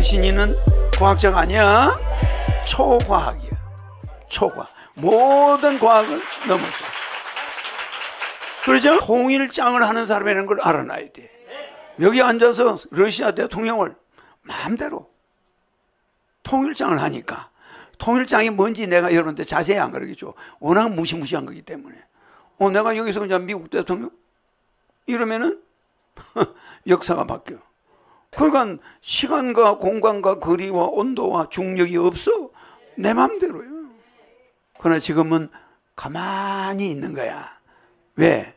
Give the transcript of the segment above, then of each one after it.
신인은 과학자가 아니야. 초과학이야. 초과학. 모든 과학을 넘어서. 그렇죠? 통일장을 하는 사람이라는 걸 알아놔야 돼. 여기 앉아서 러시아 대통령을 마음대로 통일장을 하니까, 통일장이 뭔지 내가 여러분한테 자세히 안 가르치죠. 워낙 무시무시한 거기 때문에. 내가 여기서 그냥 미국 대통령? 이러면은 역사가 바뀌어. 그러니까 시간과 공간과 거리와 온도와 중력이 없어. 내 마음대로요. 그러나 지금은 가만히 있는 거야. 왜?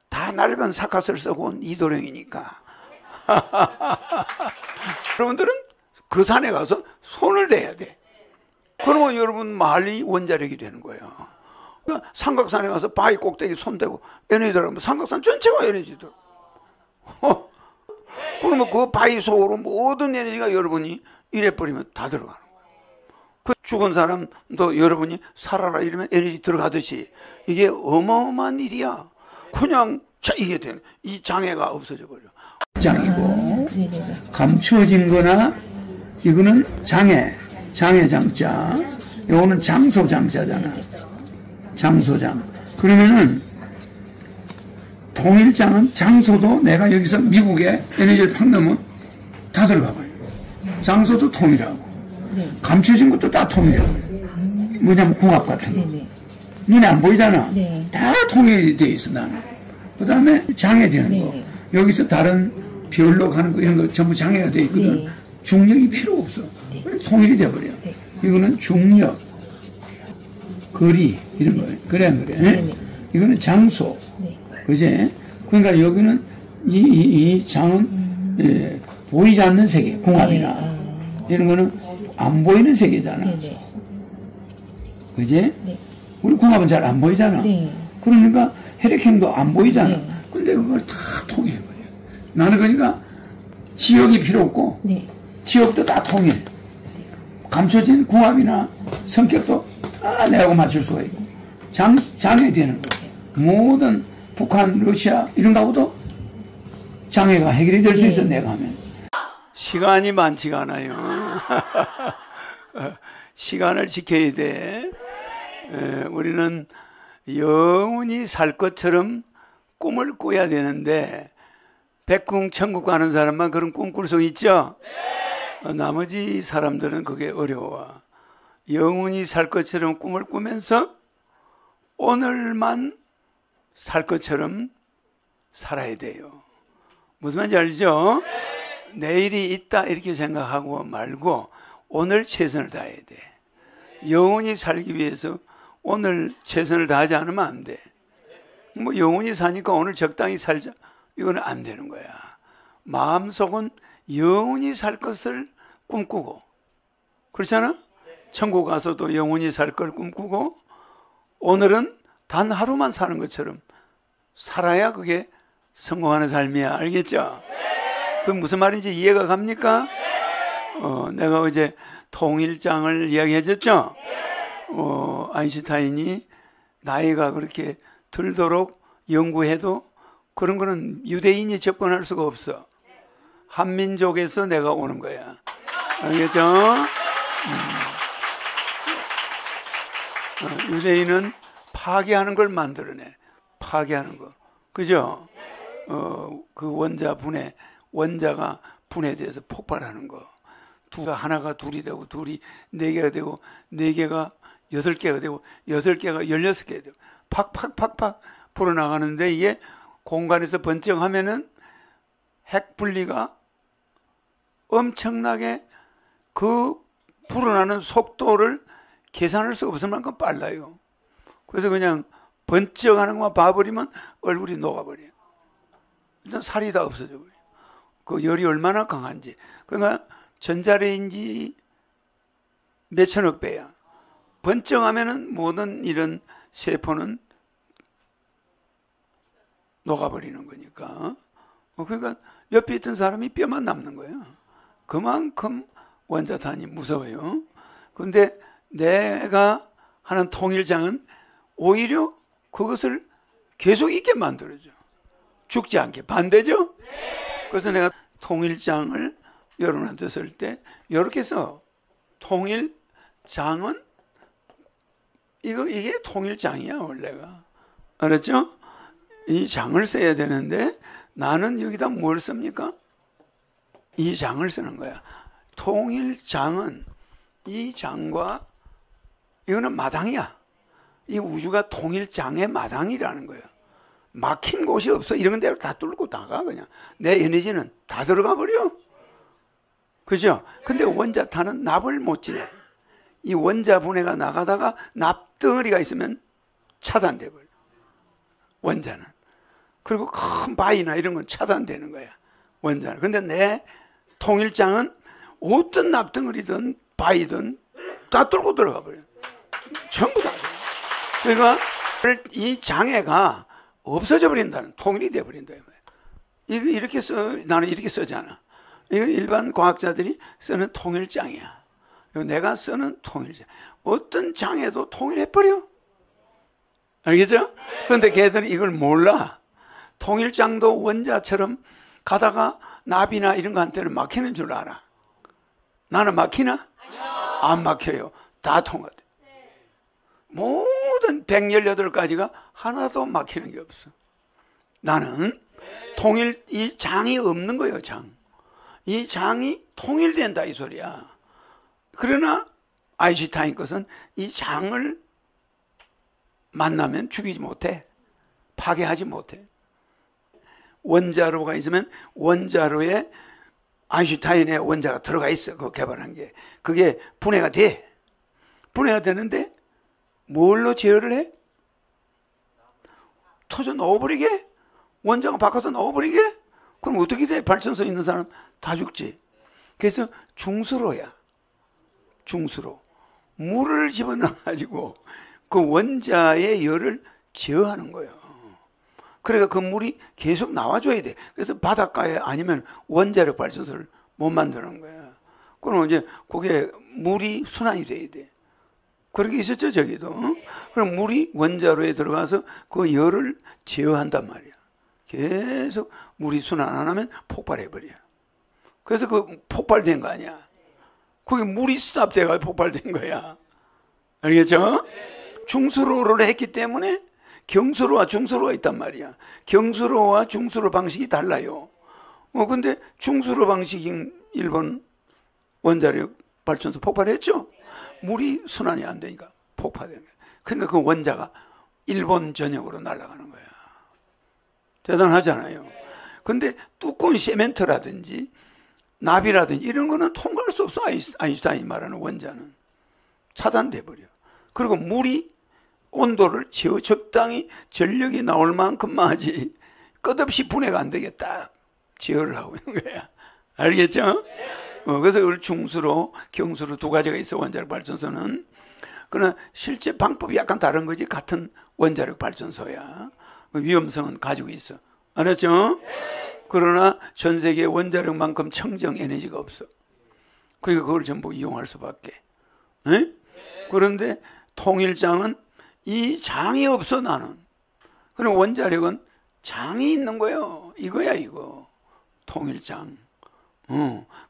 다 낡은 사카스를 쓰고 온 이도령이니까. 여러분들은 그 산에 가서 손을 대야 돼. 그러면 여러분 마을이 원자력이 되는 거예요. 그러니까 삼각산에 가서 바위 꼭대기 손대고 에너지 들어가면 삼각산 전체가 에너지 들어. 그러면 그 바위 속으로 모든 에너지가 여러분이 이래버리면 다 들어가는 거예요. 그 죽은 사람도 여러분이 살아라 이러면 에너지 들어가듯이 이게 어마어마한 일이야. 그냥 이게 되는, 이 장애가 없어져 버려. 장이고 감추어진 거나 이거는 장애 장자, 요거는 장소장자잖아. 장소장. 그러면은 통일장은 장소도 내가 여기서 미국에 에너지를 팍 넣으면 다 들어가 버려요. 장소도 통일하고, 감춰진 것도 다 통일하고. 뭐냐면 궁합 같은 거. 눈에 안 보이잖아. 다 통일이 돼 있어, 나는. 그 다음에 장애되는 거. 여기서 다른 별로 가는 거, 이런 거 전부 장애가 돼 있거든. 중력이 필요 없어. 통일이 돼버려. 이거는 중력, 거리, 이런 거. 그래, 안 그래? 이거는 장소. 그지? 그러니까 여기는 이 장은 보이지 않는 세계, 궁합이나 이런 거는 안 보이는 세계잖아. 그지? 우리 궁합은 잘 안 보이잖아. 그러니까 혈액형도 안 보이잖아. 근데 그걸 다 통일해버려. 나는 그러니까 지역이 필요 없고 지역도 다 통일. 감춰진 궁합이나 성격도 다 내하고 맞출 수가 있고 장애되는 거. 모든 북한, 러시아 이런 거하고도 장애가 해결이 될 수 있어. 내가 하면. 시간이 많지가 않아요. 시간을 지켜야 돼. 우리는 영원히 살 것처럼 꿈을 꿔야 되는데, 백궁 천국 가는 사람만 그런 꿈 꿀 수 있죠? 나머지 사람들은 그게 어려워. 영원히 살 것처럼 꿈을 꾸면서 오늘만 살 것처럼 살아야 돼요. 무슨 말인지 알죠? 내일이 있다 이렇게 생각하고 말고 오늘 최선을 다해야 돼. 영원히 살기 위해서 오늘 최선을 다하지 않으면 안 돼. 뭐 영원히 사니까 오늘 적당히 살자, 이거는 안 되는 거야. 마음속은 영원히 살 것을 꿈꾸고, 그렇잖아? 천국 가서도 영원히 살 걸 꿈꾸고, 오늘은 단 하루만 사는 것처럼 살아야 그게 성공하는 삶이야. 알겠죠? 그게 무슨 말인지 이해가 갑니까? 내가 어제 통일장을 이야기해 줬죠? 아인슈타인이 나이가 그렇게 들도록 연구해도 그런 거는 유대인이 접근할 수가 없어. 한민족에서 내가 오는 거야. 알겠죠? 유대인은 파괴하는 걸 만들어내. 파괴하는 거. 그죠? 그 원자 분해, 원자가 분해돼서 폭발하는 거. 하나가 둘이 되고, 둘이 네 개가 되고, 네 개가 8개가 되고, 8개가 16개가 되고, 팍팍팍팍 불어나가는데, 이게 공간에서 번쩍하면은 핵 분리가 엄청나게 그 불어나는 속도를 계산할 수 없을 만큼 빨라요. 그래서 그냥 번쩍하는 것만 봐버리면 얼굴이 녹아버려. 일단 살이 다 없어져 버려. 그 열이 얼마나 강한지. 그러니까 전자레인지 몇천억 배야. 번쩍하면은 모든 이런 세포는 녹아버리는 거니까. 그러니까 옆에 있던 사람이 뼈만 남는 거예요. 그만큼 원자탄이 무서워요. 그런데 내가 하는 통일장은 오히려 그것을 계속 있게 만들어줘. 죽지 않게. 반대죠? 그래서 내가 통일장을 여러분한테 쓸 때 이렇게 써. 통일장은 이게 통일장이야 원래가. 알았죠? 이 장을 써야 되는데 나는 여기다 뭘 씁니까? 이 장을 쓰는 거야. 통일장은 이 장과 이거는 마당이야. 이 우주가 통일장의 마당이라는 거예요. 막힌 곳이 없어. 이런 데로 다 뚫고 나가 그냥. 내 에너지는 다 들어가 버려. 그죠? 근데 원자탄은 납을 못 지내. 이 원자 분해가 나가다가 납덩어리가 있으면 차단돼 버려. 원자는. 그리고 큰 바위나 이런 건 차단되는 거야. 원자는. 근데 내 통일장은 어떤 납덩어리든 바위든 다 뚫고 들어가 버려. 전부 다. 그러니까 이 장애가 없어져 버린다는, 통일이 돼 버린다. 이거 이렇게 써, 나는 이렇게 쓰잖아. 이거 일반 과학자들이 쓰는 통일장이야. 내가 쓰는 통일장. 어떤 장애도 통일해버려. 알겠죠? 그런데 걔들은 이걸 몰라. 통일장도 원자처럼 가다가 납이나 이런 거한테는 막히는 줄 알아. 나는 막히나? 안 막혀요. 다 통과돼. 모든 118가지가 하나도 막히는 게 없어. 나는 통일, 이 장이 없는 거예요, 장. 이 장이 통일된다, 이 소리야. 그러나 아인슈타인 것은 이 장을 만나면 죽이지 못해. 파괴하지 못해. 원자로가 있으면 원자로에 아인슈타인의 원자가 들어가 있어. 그거 개발한 게. 그게 분해가 돼. 분해가 되는데 뭘로 제어를 해? 터져 넣어버리게? 원자가 바꿔서 넣어버리게? 그럼 어떻게 돼? 발전소 있는 사람 다 죽지. 그래서 중수로야. 중수로. 물을 집어넣어가지고 그 원자의 열을 제어하는 거예요. 그러니까 그 물이 계속 나와줘야 돼. 그래서 바닷가에 아니면 원자력 발전소를 못 만드는 거야. 그럼 이제 그게 물이 순환이 돼야 돼. 그런 게 있었죠, 저기도. 그럼 물이 원자로에 들어가서 그 열을 제어한단 말이야. 계속 물이 순환 안 하면 폭발해버려. 그래서 그 폭발된 거 아니야. 거기 물이 스탑돼가지고 폭발된 거야. 알겠죠? 중수로를 했기 때문에 경수로와 중수로가 있단 말이야. 경수로와 중수로 방식이 달라요. 근데 중수로 방식인 일본 원자력 발전소 폭발했죠? 물이 순환이 안 되니까 폭파되는 거야. 그러니까 그 원자가 일본 전역으로 날아가는 거야. 대단하잖아요. 근데 두꺼운 세멘트라든지 납이라든지 이런 거는 통과할 수 없어. 아인슈타인이 말하는 원자는. 차단돼 버려. 그리고 물이 온도를 적당히 전력이 나올 만큼만 하지 끝없이 분해가 안 되게 딱 제어를 하고 있는 거야. 알겠죠? 그래서 그걸 중수로, 경수로 두 가지가 있어, 원자력 발전소는. 그러나 실제 방법이 약간 다른 거지. 같은 원자력 발전소야. 위험성은 가지고 있어. 알았죠? 그러나 전 세계 원자력만큼 청정 에너지가 없어. 그러니까 그걸 전부 이용할 수밖에. 에? 그런데 통일장은 이 장이 없어, 나는. 그럼 원자력은 장이 있는 거예요. 이거야, 이거. 통일장.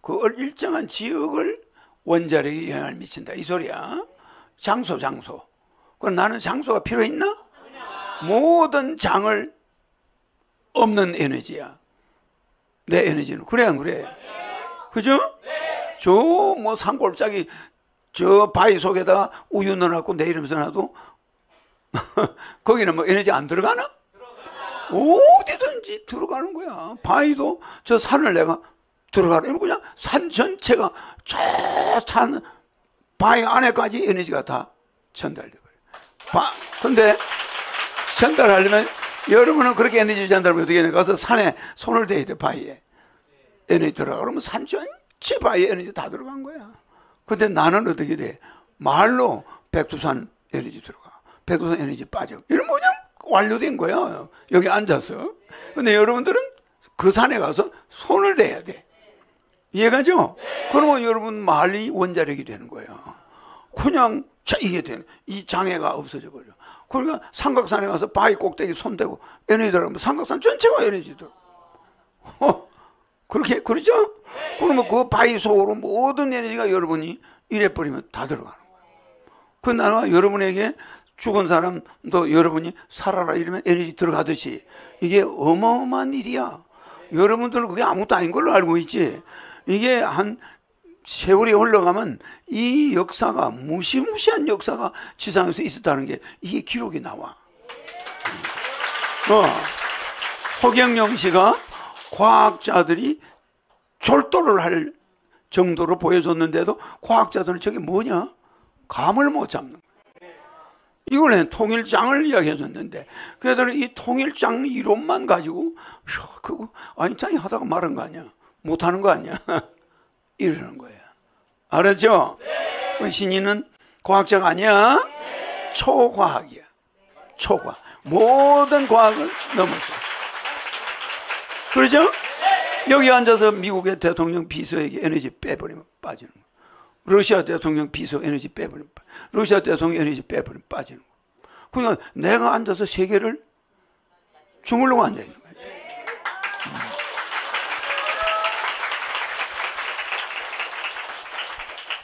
그 일정한 지역을 원자력이 영향을 미친다. 이 소리야. 장소. 그럼 나는 장소가 필요 있나? 모든 장을 없는 에너지야. 내 에너지는. 그래, 안 그래? 그죠? 저 뭐 산골짜기 저 바위 속에다가 우유 넣어놨고 내 이름 써놔도 거기는 뭐 에너지 안 들어가나? 어디든지 들어가는 거야. 바위도 저 산을 내가 들어가는, 그냥 산 전체가 저 산 바위 안에까지 에너지가 다 전달돼 버려. 근데 전달하려면 여러분은 그렇게 에너지 전달을 어떻게 해야 가서 산에 손을 대야 돼. 바위에 에너지 들어가. 그러면 산 전체 바위에 에너지 다 들어간 거야. 근데 나는 어떻게 돼? 말로 백두산 에너지 들어가. 백두산 에너지 빠져. 이러면 그냥 완료된 거야. 여기 앉아서. 근데 여러분들은 그 산에 가서 손을 대야 돼. 이해가죠? 그러면 여러분 말이 원자력이 되는 거예요. 그냥 자, 이게 되는, 이 장애가 없어져 버려. 그러니까 삼각산에 가서 바위 꼭대기 손대고 에너지 들어가면 삼각산 전체가 에너지 들어. 그렇게, 그러죠? 그러면 그 바위 속으로 모든 에너지가 여러분이 이래버리면 다 들어가는 거예요. 그 나는 여러분에게 죽은 사람도 여러분이 살아라 이러면 에너지 들어가듯이 이게 어마어마한 일이야. 여러분들은 그게 아무것도 아닌 걸로 알고 있지. 이게 한 세월이 흘러가면 이 역사가 무시무시한 역사가 지상에서 있었다는 게 이게 기록이 나와. 허경영 씨가 과학자들이 졸도를 할 정도로 보여줬는데도 과학자들은 저게 뭐냐? 감을 못 잡는 거예요. 이걸 통일장을 이야기해줬는데 그들은 이 통일장 이론만 가지고 그거 아인슈타인이 하다가 말한 거 아니야? 못하는 거 아니야? 이러는 거예요. 알았죠? 네. 신인은 과학자가 아니야. 네. 초과학이야. 초과학. 모든 과학을 넘어서. 그렇죠? 네. 여기 앉아서 미국의 대통령 비서에게 에너지 빼버리면 빠지는 거야. 러시아 대통령 비서 에너지 빼버리면 러시아 대통령 에너지 빼버리면 빠지는 거야. 그러니까 내가 앉아서 세계를 주물르고 앉아있는 거야.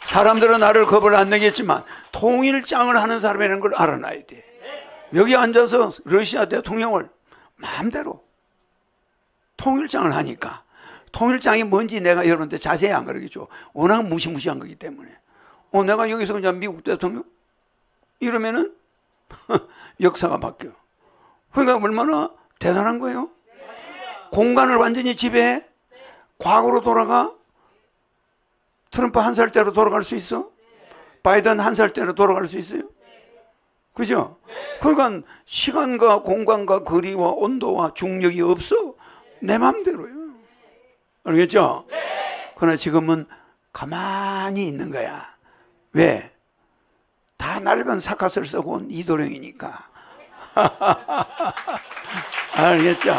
사람들은 나를 겁을 안 내겠지만 통일장을 하는 사람이라는 걸 알아놔야 돼. 여기 앉아서 러시아 대통령을 마음대로 통일장을 하니까 통일장이 뭔지 내가 여러분한테 자세히 안 가르쳐줘. 워낙 무시무시한 거기 때문에. 내가 여기서 그냥 미국 대통령 이러면은 역사가 바뀌어. 그러니까 얼마나 대단한 거예요. 공간을 완전히 지배해. 과거로 돌아가. 트럼프 한 살 때로 돌아갈 수 있어? 바이든 한 살 때로 돌아갈 수 있어요? 그죠? 그러니까 시간과 공간과 거리와 온도와 중력이 없어. 내 맘대로요. 알겠죠? 그러나 지금은 가만히 있는 거야. 왜? 다 낡은 사카스를 쓰고 온 이도령이니까. 알겠죠?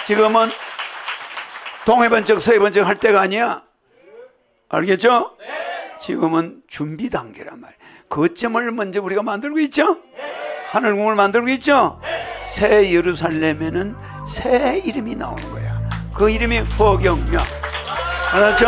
지금은 동해번쩍 서해번쩍 할 때가 아니야. 알겠죠? 지금은 준비 단계란 말이에요. 거점을 먼저 우리가 만들고 있죠? 하늘궁을 만들고 있죠? 새 예루살렘에는 새 이름이 나오는 거야. 그 이름이 허경영. 알았죠?